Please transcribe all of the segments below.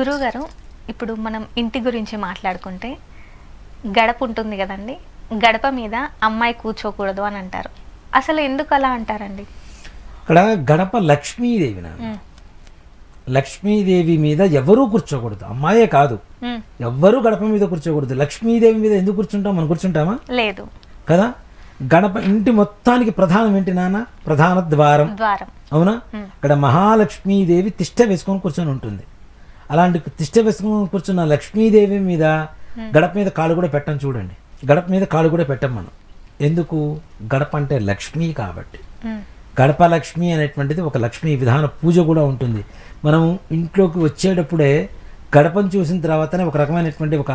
గురువుగారు, ఇప్పుడు మనం ఇంటి గురించి మాట్లాడుకుంటే గడప ఉంటుంది కదండి. గడప మీద అమ్మాయి కూర్చోకూడదు అని అంటారు. అసలు ఎందుకు అలా అంటారండి? ఇక్కడ గడప లక్ష్మీదేవి లక్ష్మీదేవి మీద ఎవరూ కూర్చోకూడదు. అమ్మాయే కాదు, ఎవ్వరూ గడప మీద కూర్చోకూడదు. లక్ష్మీదేవి మీద ఎందుకు కూర్చుంటాం? మనం కూర్చుంటామా? లేదు కదా. గడప ఇంటి మొత్తానికి ప్రధానం ఏంటి నాన్న? ప్రధాన ద్వారం. అవునా? ఇక్కడ మహాలక్ష్మీదేవి తిష్ట వేసుకొని కూర్చొని ఉంటుంది. అలాంటి తిష్ట వేసుకొని కూర్చున్న లక్ష్మీదేవి మీద గడప మీద కాలు కూడా పెట్టం. చూడండి, గడప మీద కాలు కూడా పెట్టం మనం. ఎందుకు? గడప అంటే లక్ష్మి కాబట్టి. గడప లక్ష్మి అనేటువంటిది ఒక లక్ష్మీ విధాన పూజ కూడా ఉంటుంది. మనం ఇంట్లోకి వచ్చేటప్పుడే గడపను చూసిన తర్వాతనే ఒక రకమైనటువంటి ఒక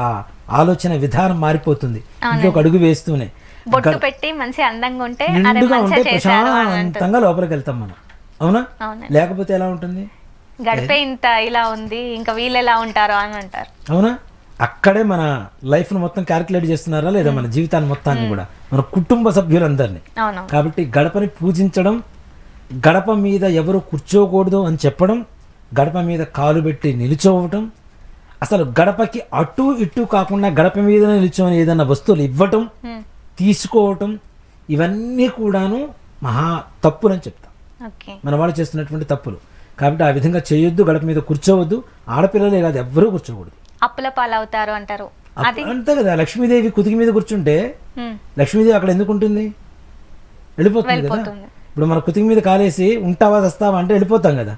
ఆలోచన విధానం మారిపోతుంది. ఇంట్లోకి అడుగు వేస్తూనే బొట్టు పెట్టి మంచి అందంగా ఉంటే నిండుగా ఉంటే ప్రశాంతంగా లోపలికి వెళ్తాం మనం. అవునా? లేకపోతే ఎలా ఉంటుంది? గడిపే ఇంత ఇలా ఉంది, ఇంకా వీళ్ళు ఎలా ఉంటారో అని అంటారు. అవునా? అక్కడే మన లైఫ్ ను మొత్తం క్యాలిక్యులేట్ చేస్తున్నారా లేదా? మన జీవితాన్ని మొత్తాన్ని కూడా, మన కుటుంబ సభ్యులందరినీ. కాబట్టి గడపని పూజించడం, గడప మీద ఎవరు కూర్చోకూడదు అని చెప్పడం, గడప మీద కాలు పెట్టి నిలుచోవటం, అసలు గడపకి అటు ఇటు కాకుండా గడప మీద నిలుచొని ఏదైనా వస్తువులు ఇవ్వటం, తీసుకోవటం, ఇవన్నీ కూడాను మహా తప్పులని చెప్తాం. మన వాళ్ళు చేస్తున్నటువంటి తప్పులు. కాబట్టి ఆ విధంగా చేయొద్దు, గడప మీద కూర్చోవద్దు. ఆడపిల్లలే కాదు, ఎవ్వరూ కూర్చోకూడదు. అప్పుల పాలవుతారు అంటారు. అంతే కదా. లక్ష్మీదేవి కుతికి మీద కూర్చుంటే లక్ష్మీదేవి అక్కడ ఎందుకు ఉంటుంది? వెళ్ళిపోతుంది కదా. ఇప్పుడు మన కుతికి మీద కాలేసి ఉంటావా వస్తావా అంటే వెళ్ళిపోతాం కదా.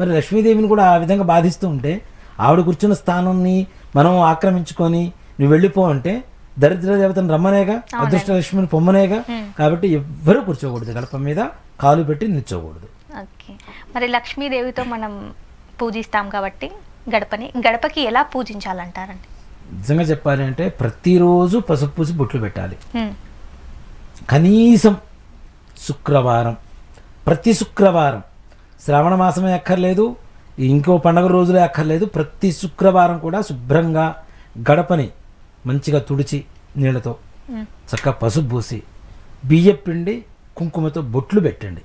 మరి లక్ష్మీదేవిని కూడా ఆ విధంగా బాధిస్తూ ఉంటే, ఆవిడ కూర్చున్న స్థానాన్ని మనం ఆక్రమించుకొని నువ్వు వెళ్ళిపో అంటే దరిద్ర దేవతను రమ్మనేగా, అదృష్ట లక్ష్మిని పొమ్మనేగా. కాబట్టి ఎవ్వరూ కూర్చోకూడదు, గడప మీద కాలు పెట్టి నిల్చోకూడదు. మరి లక్ష్మీదేవితో మనం పూజిస్తాం కాబట్టి గడపకి ఎలా పూజించాలంటారండి? నిజంగా చెప్పాలి అంటే ప్రతిరోజు పసుపు పూసి బొట్లు పెట్టాలి. కనీసం శుక్రవారం, ప్రతి శుక్రవారం, శ్రావణ మాసమే అక్కర్లేదు, ఇంకో పండగ రోజులే అక్కర్లేదు, ప్రతి శుక్రవారం కూడా శుభ్రంగా గడపని మంచిగా తుడిచి నీళ్ళతో చక్కగా పసుపు పూసి బియ్యం పిండి కుంకుమతో బొట్లు పెట్టండి.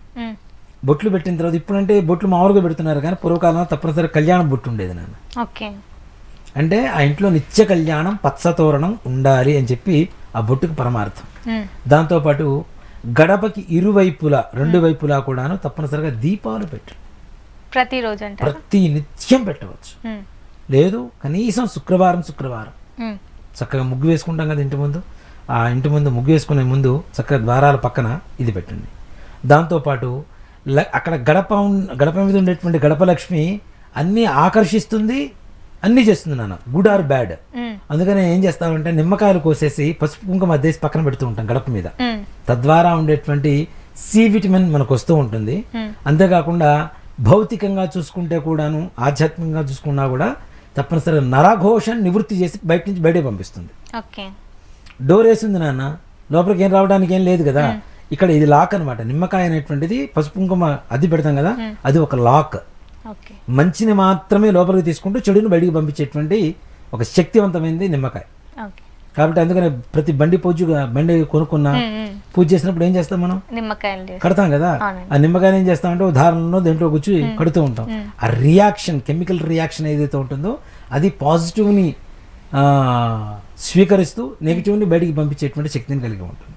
బొట్లు పెట్టిన తర్వాత, ఇప్పుడంటే బొట్లు మామూలుగా పెడుతున్నారు కానీ పూర్వకాలంలో తప్పనిసరి కళ్యాణం బొట్టు ఉండేది నాన్న. అంటే ఆ ఇంట్లో నిత్య కళ్యాణం, పచ్చతోరణం ఉండాలి అని చెప్పి ఆ బొట్టుకు పరమార్థం. దాంతోపాటు గడపకి ఇరువైపులా, రెండు వైపులా కూడాను తప్పనిసరిగా దీపాలు పెట్టు. ప్రతిరోజు ప్రతి నిత్యం పెట్టవచ్చు. లేదు కనీసం శుక్రవారం చక్కగా ముగ్గు వేసుకుంటాం కదా ఇంటి ముందు, ఆ ఇంటి ముందు ముగ్గు వేసుకునే ముందు చక్కగా ద్వారాల పక్కన ఇది పెట్టండి. దాంతోపాటు అక్కడ గడప మీద ఉండేటువంటి గడప లక్ష్మి అన్నీ ఆకర్షిస్తుంది, అన్నీ చేస్తుంది నాన్న, గుడ్ ఆర్ బ్యాడ్. అందుకనే ఏం చేస్తామంటే నిమ్మకాయలు కోసేసి పసుపు కుంకుమ అద్దేసి పక్కన పెడుతూ ఉంటాం గడప మీద. తద్వారా ఉండేటువంటి సి విటమిన్ మనకు వస్తూ ఉంటుంది. అంతేకాకుండా భౌతికంగా చూసుకుంటే కూడాను, ఆధ్యాత్మికంగా చూసుకున్నా కూడా తప్పనిసరిగా నరఘోషం నివృత్తి చేసి బయట నుంచి బయటే పంపిస్తుంది. డోర్ వేసింది నాన్న, లోపలికి ఏం రావడానికి ఏం లేదు కదా. ఇక్కడ ఇది లాక్ అనమాట. నిమ్మకాయ అనేటువంటిది పసుపు కుంకుమ అద్ది పెడతాం కదా, అది ఒక లాక్. మంచిని మాత్రమే లోపలికి తీసుకుంటూ చెడుని బయటికి పంపించేటువంటి ఒక శక్తివంతమైనది నిమ్మకాయ. కాబట్టి అందుకనే ప్రతి బండి కొనుక్కున్నా పూజ చేసినప్పుడు ఏం చేస్తాం మనం? కడతాం కదా. ఆ నిమ్మకాయలు ఏం చేస్తామంటే ఉదాహరణలో దేంట్లో కూర్చి కడుతూ ఉంటాం. ఆ రియాక్షన్, కెమికల్ రియాక్షన్ ఏదైతే ఉంటుందో అది పాజిటివ్ని స్వీకరిస్తూ నెగిటివ్ని బయటికి పంపించేటువంటి శక్తిని కలిగి ఉంటుంది.